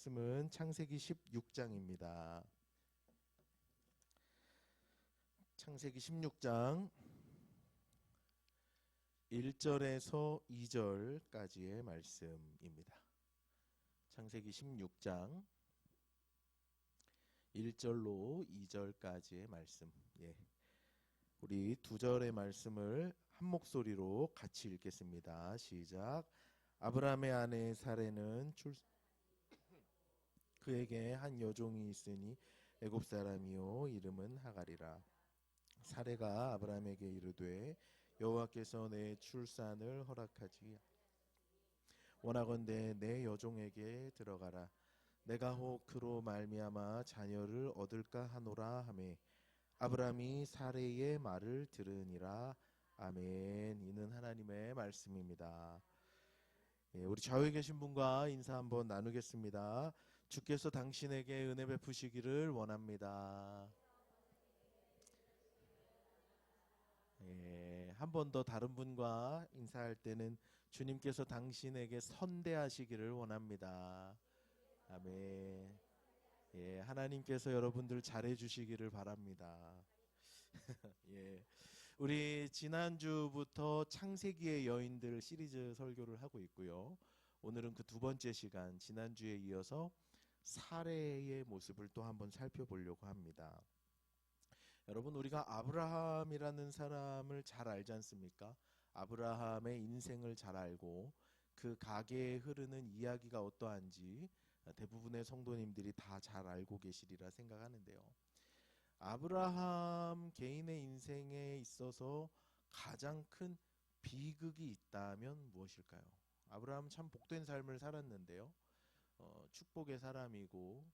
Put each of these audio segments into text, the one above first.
말씀은 창세기 16장입니다. 창세기 16장 1절에서 2절까지의 말씀입니다. 창세기 16장 1절로 2절까지의 말씀. 우리 두 절의 말씀을 한 목소리로 같이 읽겠습니다. 시작. 아브라함의 아내 사레는 그에게 한 여종이 있으니 애굽 사람이요 이름은 하갈이라. 사레가 아브라함에게 이르되 여호와께서 내 출산을 허락하지 원하건대 내 여종에게 들어가라. 내가 혹 그로 말미암아 자녀를 얻을까 하노라 하매 아브라함이 사레의 말을 들으니라. 아멘. 이는 하나님의 말씀입니다. 우리 좌우에 계신 분과 인사 한번 나누겠습니다. 주께서 당신에게 은혜 베푸시기를 원합니다. 한 번 더 다른 분과 인사할 때는 주님께서 당신에게 선대하시기를 원합니다. 아멘. 하나님께서 여러분들 잘해 주시기를 바랍니다. 우리 지난주부터 창세기의 여인들 시리즈 설교를 하고 있고요. 오늘은 그 두 번째 시간, 지난주에 이어서 사레의 모습을 또 한번 살펴보려고 합니다. 여러분, 우리가 아브라함이라는 사람을 잘 알지 않습니까? 아브라함의 인생을 잘 알고 그 가계에 흐르는 이야기가 어떠한지 대부분의 성도님들이 다 잘 알고 계시리라 생각하는데요. 아브라함 개인의 인생에 있어서 가장 큰 비극이 있다면 무엇일까요? 아브라함은 참 복된 삶을 살았는데요. 축복의 사람이고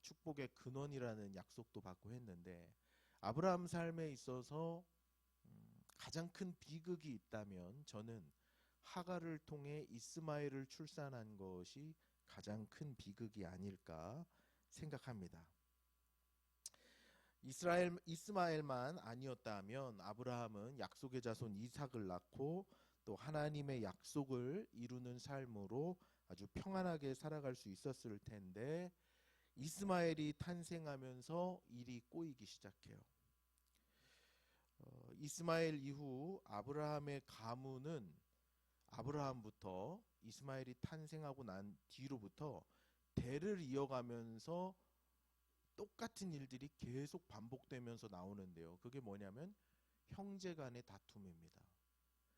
축복의 근원이라는 약속도 받고 했는데 아브라함 삶에 있어서 가장 큰 비극이 있다면 저는 하갈을 통해 이스마엘을 출산한 것이 가장 큰 비극이 아닐까 생각합니다. 이스마엘만 아니었다면 아브라함은 약속의 자손 이삭을 낳고 또 하나님의 약속을 이루는 삶으로 아주 평안하게 살아갈 수 있었을 텐데 이스마엘이 탄생하면서 일이 꼬이기 시작해요. 이스마엘 이후 아브라함의 가문은 아브라함부터 이스마엘이 탄생하고 난 뒤로부터 대를 이어가면서 똑같은 일들이 계속 반복되면서 나오는데요. 그게 뭐냐면 형제 간의 다툼입니다.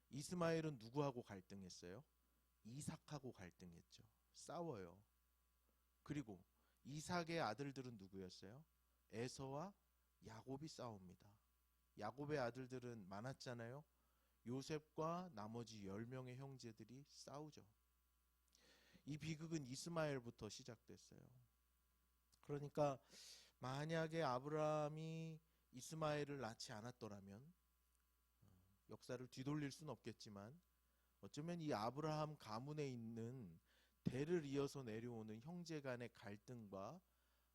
이스마엘은 누구하고 갈등했어요? 이삭하고 갈등했죠. 싸워요. 그리고 이삭의 아들들은 누구였어요? 에서와 야곱이 싸웁니다. 야곱의 아들들은 많았잖아요. 요셉과 나머지 10명의 형제들이 싸우죠. 이 비극은 이스마엘부터 시작됐어요. 그러니까 만약에 아브라함이 이스마엘을 낳지 않았더라면 역사를 뒤돌릴 수는 없겠지만 어쩌면 이 아브라함 가문에 있는 대를 이어서 내려오는 형제 간의 갈등과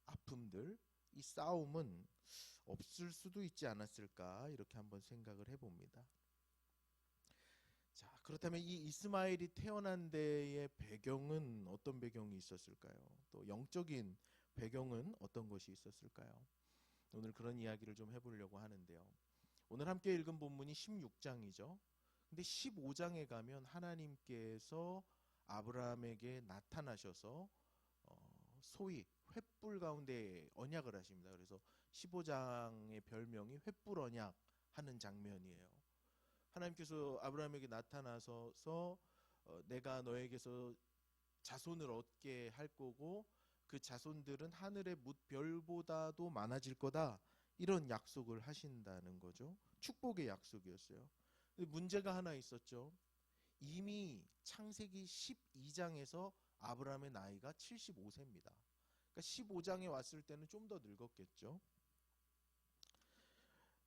아픔들, 이 싸움은 없을 수도 있지 않았을까 이렇게 한번 생각을 해봅니다. 자, 그렇다면 이 이스마엘이 태어난 데의 배경은 어떤 배경이 있었을까요? 또 영적인 배경은 어떤 것이 있었을까요? 오늘 그런 이야기를 좀 해보려고 하는데요. 오늘 함께 읽은 본문이 16장이죠. 근데 15장에 가면 하나님께서 아브라함에게 나타나셔서 소위 횃불 가운데 언약을 하십니다. 그래서 15장의 별명이 횃불 언약 하는 장면이에요. 하나님께서 아브라함에게 나타나서 내가 너에게서 자손을 얻게 할 거고 그 자손들은 하늘의 뭇별보다도 많아질 거다. 이런 약속을 하신다는 거죠. 축복의 약속이었어요. 근데 문제가 하나 있었죠. 이미 창세기 12장에서 아브라함의 나이가 75세입니다. 그러니까 15장에 왔을 때는 좀 더 늙었겠죠.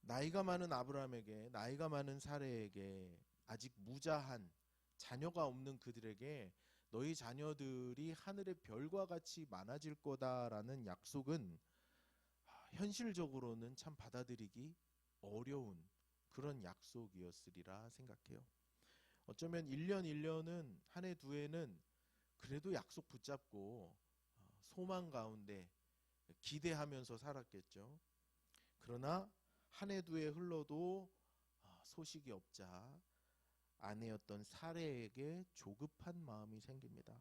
나이가 많은 아브라함에게, 나이가 많은 사레에게 아직 무자한 자녀가 없는 그들에게 너희 자녀들이 하늘의 별과 같이 많아질 거다라는 약속은 현실적으로는 참 받아들이기 어려운 그런 약속이었으리라 생각해요. 어쩌면 1년 1년은 한 해 두 해는 그래도 약속 붙잡고 소망 가운데 기대하면서 살았겠죠. 그러나 한 해 두 해 흘러도 소식이 없자 아내였던 사레에게 조급한 마음이 생깁니다.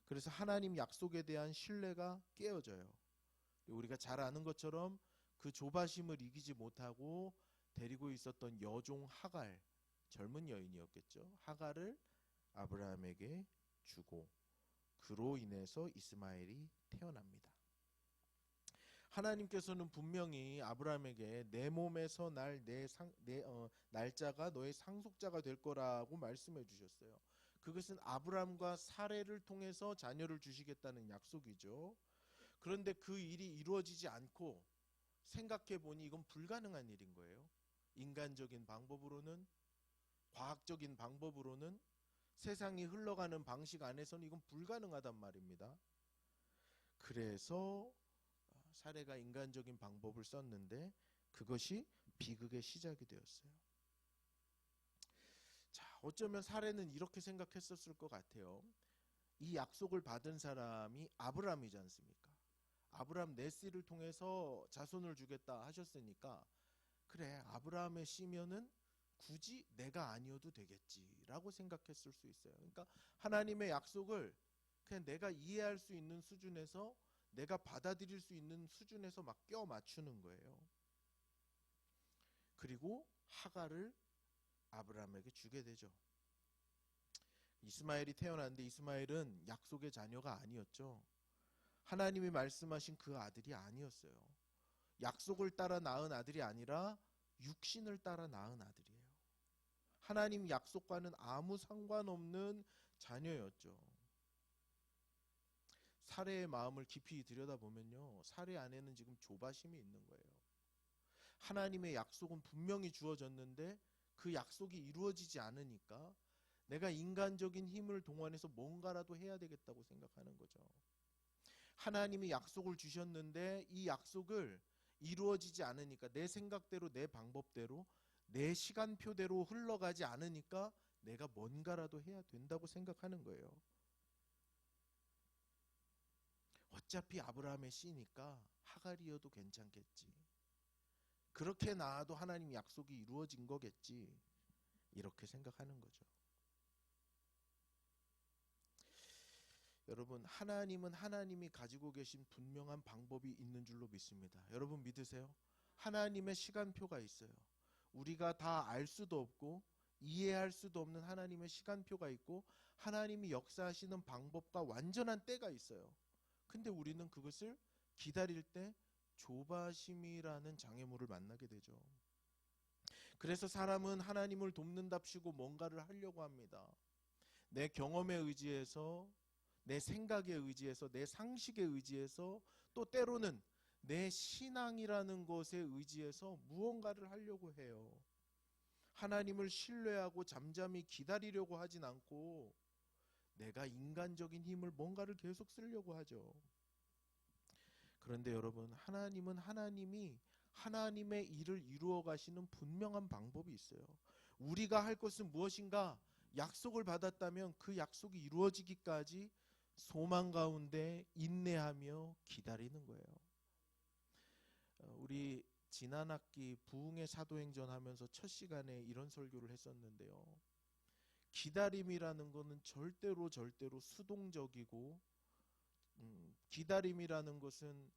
그래서 하나님 약속에 대한 신뢰가 깨어져요. 우리가 잘 아는 것처럼 그 조바심을 이기지 못하고 데리고 있었던 여종 하갈, 젊은 여인이었겠죠. 하갈을 아브라함에게 주고 그로 인해서 이스마엘이 태어납니다. 하나님께서는 분명히 아브라함에게 내 몸에서 날짜가 너의 상속자가 될 거라고 말씀해 주셨어요. 그것은 아브라함과 사레를 통해서 자녀를 주시겠다는 약속이죠. 그런데 그 일이 이루어지지 않고 생각해 보니 이건 불가능한 일인 거예요. 인간적인 방법으로는, 과학적인 방법으로는, 세상이 흘러가는 방식 안에서는 이건 불가능하단 말입니다. 그래서 사례가 인간적인 방법을 썼는데 그것이 비극의 시작이 되었어요. 자, 어쩌면 사례는 이렇게 생각했었을 것 같아요. 이 약속을 받은 사람이 아브라함이지 않습니까? 아브라함 내 씨를 통해서 자손을 주겠다 하셨으니까 그래, 아브라함의 씨면은 굳이 내가 아니어도 되겠지라고 생각했을 수 있어요. 그러니까 하나님의 약속을 그냥 내가 이해할 수 있는 수준에서, 내가 받아들일 수 있는 수준에서 막 껴 맞추는 거예요. 그리고 하갈을 아브라함에게 주게 되죠. 이스마엘이 태어났는데 이스마엘은 약속의 자녀가 아니었죠. 하나님이 말씀하신 그 아들이 아니었어요. 약속을 따라 낳은 아들이 아니라 육신을 따라 낳은 아들이에요. 하나님 약속과는 아무 상관없는 자녀였죠. 사레의 마음을 깊이 들여다보면요, 사레 안에는 지금 조바심이 있는 거예요. 하나님의 약속은 분명히 주어졌는데 그 약속이 이루어지지 않으니까 내가 인간적인 힘을 동원해서 뭔가라도 해야 되겠다고 생각하는 거죠. 하나님이 약속을 주셨는데 이 약속을 이루어지지 않으니까, 내 생각대로, 내 방법대로, 내 시간표대로 흘러가지 않으니까 내가 뭔가라도 해야 된다고 생각하는 거예요. 어차피 아브라함의 씨니까 하갈이어도 괜찮겠지. 그렇게 낳아도 하나님 약속이 이루어진 거겠지. 이렇게 생각하는 거죠. 여러분, 하나님은 하나님이 가지고 계신 분명한 방법이 있는 줄로 믿습니다. 여러분 믿으세요? 하나님의 시간표가 있어요. 우리가 다 알 수도 없고 이해할 수도 없는 하나님의 시간표가 있고 하나님이 역사하시는 방법과 완전한 때가 있어요. 근데 우리는 그것을 기다릴 때 조바심이라는 장애물을 만나게 되죠. 그래서 사람은 하나님을 돕는답시고 뭔가를 하려고 합니다. 내 경험에 의지해서, 내 생각에 의지해서, 내 상식에 의지해서, 또 때로는 내 신앙이라는 것에 의지해서 무언가를 하려고 해요. 하나님을 신뢰하고 잠잠히 기다리려고 하진 않고 내가 인간적인 힘을 뭔가를 계속 쓰려고 하죠. 그런데 여러분, 하나님은 하나님이 하나님의 일을 이루어 가시는 분명한 방법이 있어요. 우리가 할 것은 무엇인가? 약속을 받았다면 그 약속이 이루어지기까지 소망 가운데 인내하며 기다리는 거예요. 우리 지난 학기 부흥의 사도행전 하면서 첫 시간에 이런 설교를 했었는데요. 기다림이라는 것은 절대로 수동적이고, 기다림이라는 것은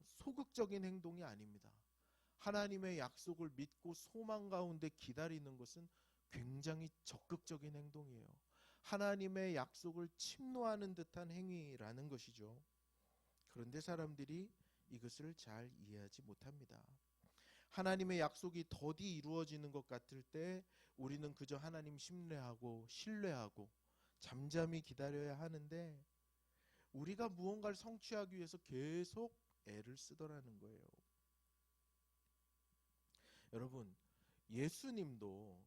소극적인 행동이 아닙니다. 하나님의 약속을 믿고 소망 가운데 기다리는 것은 굉장히 적극적인 행동이에요. 하나님의 약속을 침노하는 듯한 행위라는 것이죠. 그런데 사람들이 이것을 잘 이해하지 못합니다. 하나님의 약속이 더디 이루어지는 것 같을 때 우리는 그저 하나님 신뢰하고 잠잠히 기다려야 하는데, 우리가 무언가를 성취하기 위해서 계속 애를 쓰더라는 거예요. 여러분, 예수님도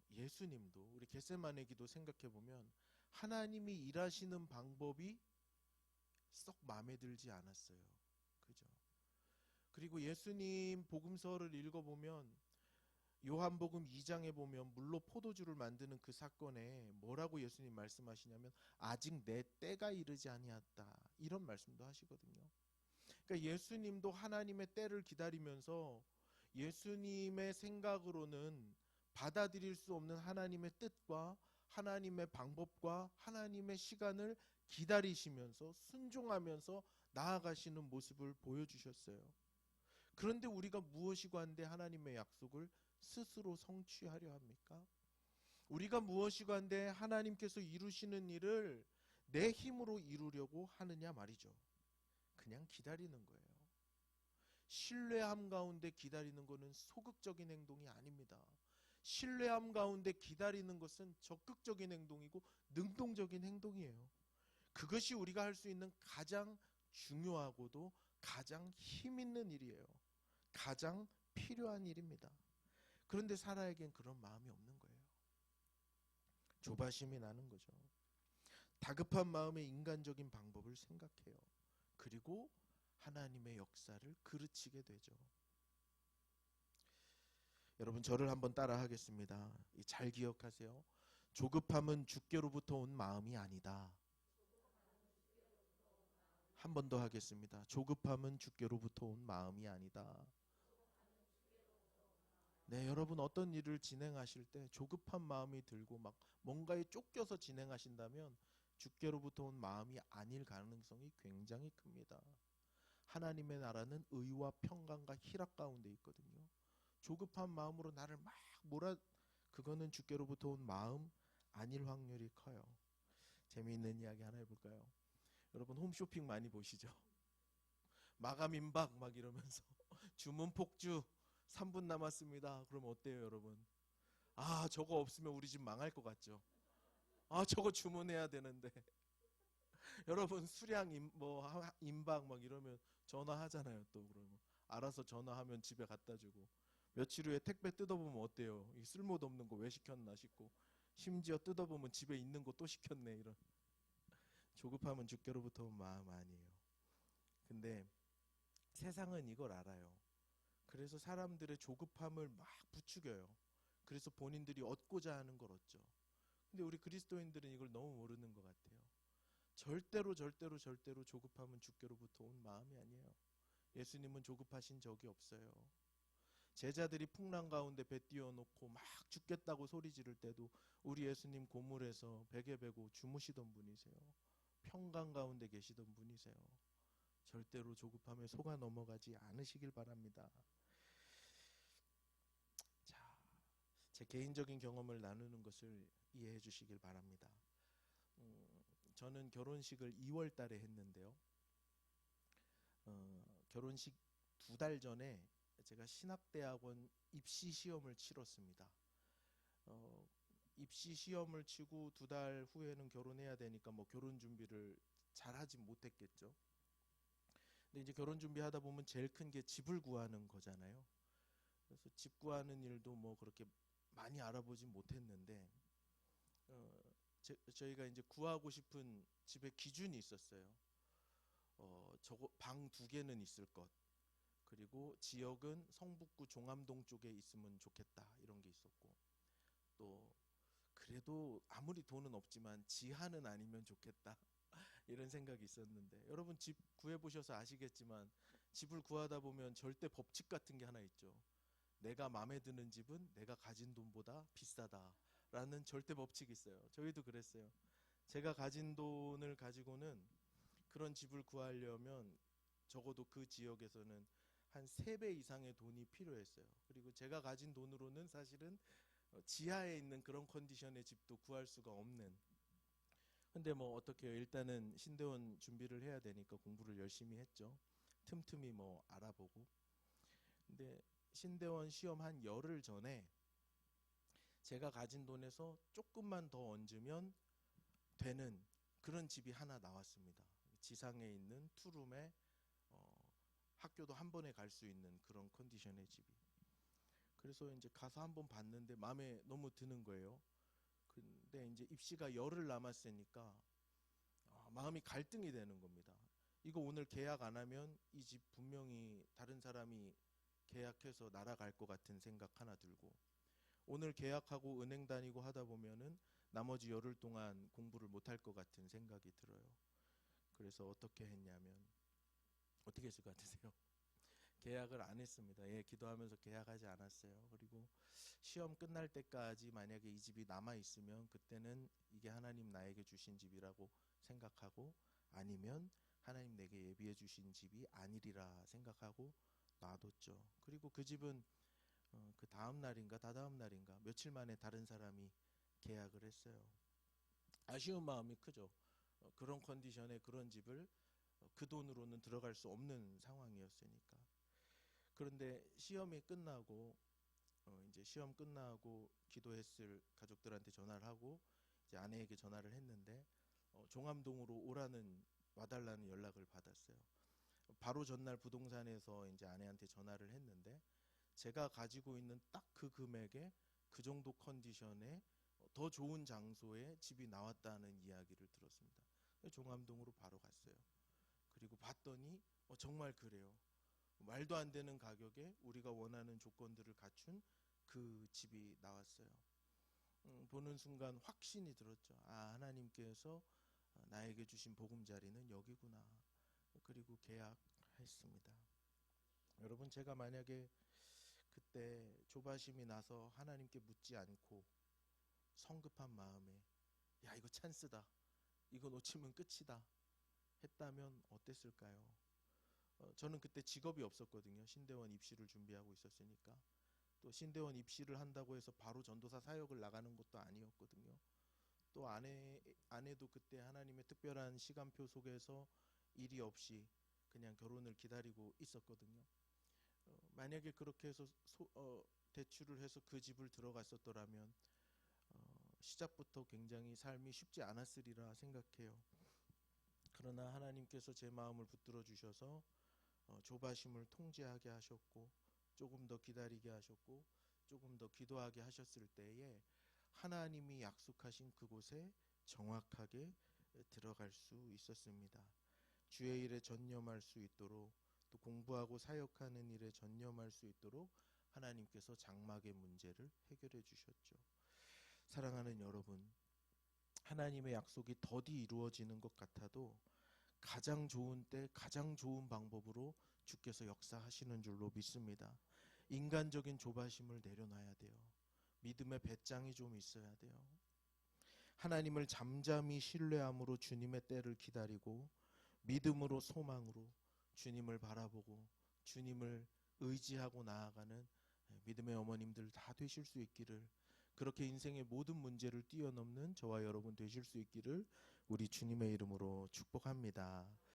우리 겟세마네 기도 생각해 보면 하나님이 일하시는 방법이 썩 마음에 들지 않았어요. 그죠? 그리고 예수님 복음서를 읽어보면 요한복음 2장에 보면 물로 포도주를 만드는 그 사건에 뭐라고 예수님 말씀하시냐면 아직 내 때가 이르지 아니하다 이런 말씀도 하시거든요. 그러니까 예수님도 하나님의 때를 기다리면서 예수님의 생각으로는 받아들일 수 없는 하나님의 뜻과 하나님의 방법과 하나님의 시간을 기다리시면서 순종하면서 나아가시는 모습을 보여주셨어요. 그런데 우리가 무엇이 관대 하나님의 약속을 스스로 성취하려 합니까? 우리가 무엇이 관대 하나님께서 이루시는 일을 내 힘으로 이루려고 하느냐 말이죠. 그냥 기다리는 거예요. 신뢰함 가운데 기다리는 것은 소극적인 행동이 아닙니다. 신뢰함 가운데 기다리는 것은 적극적인 행동이고 능동적인 행동이에요. 그것이 우리가 할 수 있는 가장 중요하고도 가장 힘 있는 일이에요. 가장 필요한 일입니다. 그런데 사라에겐 그런 마음이 없는 거예요. 조바심이 나는 거죠. 다급한 마음에 인간적인 방법을 생각해요. 그리고 하나님의 역사를 그르치게 되죠. 여러분, 저를 한번 따라 하겠습니다. 잘 기억하세요. 조급함은 주께로부터 온 마음이 아니다. 한 번 더 하겠습니다. 조급함은 주께로부터 온 마음이 아니다. 네, 여러분, 어떤 일을 진행하실 때 조급한 마음이 들고 막 뭔가에 쫓겨서 진행하신다면 주께로부터 온 마음이 아닐 가능성이 굉장히 큽니다. 하나님의 나라는 의와 평강과 희락 가운데 있거든요. 조급한 마음으로 나를 막 그거는 주께로부터 온 마음 아닐 확률이 커요. 재미있는 이야기 하나 해볼까요? 여러분, 홈쇼핑 많이 보시죠? 마감 임박 막 이러면서 주문 폭주 3분 남았습니다. 그럼 어때요, 여러분? 아, 저거 없으면 우리 집 망할 것 같죠? 아, 저거 주문해야 되는데. 여러분, 수량 임박 막 이러면 전화하잖아요. 또 그러면 알아서 전화하면 집에 갖다 주고, 며칠 후에 택배 뜯어보면 어때요? 이 쓸모도 없는 거 왜 시켰나 싶고, 심지어 뜯어보면 집에 있는 거 또 시켰네. 이런 조급함은 주께로부터 온 마음 아니에요. 근데 세상은 이걸 알아요. 그래서 사람들의 조급함을 막 부추겨요. 그래서 본인들이 얻고자 하는 걸 얻죠. 근데 우리 그리스도인들은 이걸 너무 모르는 것 같아요. 절대로 조급함은 주께로부터 온 마음이 아니에요. 예수님은 조급하신 적이 없어요. 제자들이 풍랑 가운데 배 띄워놓고 막 죽겠다고 소리 지를 때도 우리 예수님 고물에서 베개 베고 주무시던 분이세요. 평강 가운데 계시던 분이세요. 절대로 조급함에 속아 넘어가지 않으시길 바랍니다. 자, 제 개인적인 경험을 나누는 것을 이해해 주시길 바랍니다. 저는 결혼식을 2월 달에 했는데요. 결혼식 2달 전에 제가 신학대학원 입시 시험을 치렀습니다. 입시 시험을 치고 2달 후에는 결혼해야 되니까 뭐 결혼 준비를 잘 하지 못했겠죠. 근데 이제 결혼 준비하다 보면 제일 큰 게 집을 구하는 거잖아요. 그래서 집 구하는 일도 뭐 그렇게 많이 알아보지 못했는데 저희가 이제 구하고 싶은 집의 기준이 있었어요. 저거 방 2개는 있을 것. 그리고 지역은 성북구 종암동 쪽에 있으면 좋겠다. 이런 게 있었고. 또 그래도 아무리 돈은 없지만 지하는 아니면 좋겠다. 이런 생각이 있었는데 여러분 집 구해보셔서 아시겠지만 집을 구하다 보면 절대 법칙 같은 게 하나 있죠. 내가 마음에 드는 집은 내가 가진 돈보다 비싸다라는 절대 법칙이 있어요. 저희도 그랬어요. 제가 가진 돈을 가지고는 그런 집을 구하려면 적어도 그 지역에서는 한 3배 이상의 돈이 필요했어요. 그리고 제가 가진 돈으로는 사실은 지하에 있는 그런 컨디션의 집도 구할 수가 없는. 근데 뭐 어떻게 해요? 일단은 신대원 준비를 해야 되니까 공부를 열심히 했죠. 틈틈이 뭐 알아보고. 근데 신대원 시험 한 열흘 전에 제가 가진 돈에서 조금만 더 얹으면 되는 그런 집이 하나 나왔습니다. 지상에 있는 투룸에 학교도 한 번에 갈 수 있는 그런 컨디션의 집이. 그래서 이제 가서 한번 봤는데 마음에 너무 드는 거예요. 근데 이제 입시가 열흘 남았으니까 마음이 갈등이 되는 겁니다. 이거 오늘 계약 안 하면 이 집 분명히 다른 사람이 계약해서 날아갈 것 같은 생각 하나 들고, 오늘 계약하고 은행 다니고 하다 보면은 나머지 열흘 동안 공부를 못할 것 같은 생각이 들어요. 그래서 어떻게 했냐면 어떻게 했을 것 같으세요? 계약을 안 했습니다. 예, 기도하면서 계약하지 않았어요. 그리고 시험 끝날 때까지 만약에 이 집이 남아 있으면 그때는 이게 하나님 나에게 주신 집이라고 생각하고, 아니면 하나님 내게 예비해 주신 집이 아니리라 생각하고 놔뒀죠. 그리고 그 집은 그 다음 날인가 다다음 날인가 며칠 만에 다른 사람이 계약을 했어요. 아쉬운 마음이 크죠. 그런 컨디션에 그런 집을 그 돈으로는 들어갈 수 없는 상황이었으니까. 그런데 시험이 끝나고 이제 시험 끝나고 기도했을 가족들한테 전화를 하고 이제 아내에게 전화를 했는데 종암동으로 오라는 와달라는 연락을 받았어요. 바로 전날 부동산에서 이제 아내한테 전화를 했는데 제가 가지고 있는 딱 그 금액에 그 정도 컨디션에 더 좋은 장소에 집이 나왔다는 이야기를 들었습니다. 종암동으로 바로 갔어요. 그리고 봤더니 정말 그래요. 말도 안 되는 가격에 우리가 원하는 조건들을 갖춘 그 집이 나왔어요. 보는 순간 확신이 들었죠. 아, 하나님께서 나에게 주신 보금자리는 여기구나. 그리고 계약했습니다. 여러분, 제가 만약에 그때 조바심이 나서 하나님께 묻지 않고 성급한 마음에 야, 이거 찬스다, 이거 놓치면 끝이다 했다면 어땠을까요? 저는 그때 직업이 없었거든요. 신대원 입시를 준비하고 있었으니까. 또 신대원 입시를 한다고 해서 바로 전도사 사역을 나가는 것도 아니었거든요. 또 아내도 그때 하나님의 특별한 시간표 속에서 일이 없이 그냥 결혼을 기다리고 있었거든요. 만약에 그렇게 해서 대출을 해서 그 집을 들어갔었더라면 시작부터 굉장히 삶이 쉽지 않았으리라 생각해요. 그러나 하나님께서 제 마음을 붙들어 주셔서 조바심을 통제하게 하셨고, 조금 더 기다리게 하셨고, 조금 더 기도하게 하셨을 때에 하나님이 약속하신 그곳에 정확하게 들어갈 수 있었습니다. 주의 일에 전념할 수 있도록, 또 공부하고 사역하는 일에 전념할 수 있도록 하나님께서 장막의 문제를 해결해 주셨죠. 사랑하는 여러분, 하나님의 약속이 더디 이루어지는 것 같아도 가장 좋은 때 가장 좋은 방법으로 주께서 역사하시는 줄로 믿습니다. 인간적인 조바심을 내려놔야 돼요. 믿음의 배짱이 좀 있어야 돼요. 하나님을 잠잠히 신뢰함으로 주님의 때를 기다리고, 믿음으로 소망으로 주님을 바라보고 주님을 의지하고 나아가는 믿음의 어머님들 다 되실 수 있기를, 그렇게 인생의 모든 문제를 뛰어넘는 저와 여러분 되실 수 있기를 우리 주님의 이름으로 축복합니다.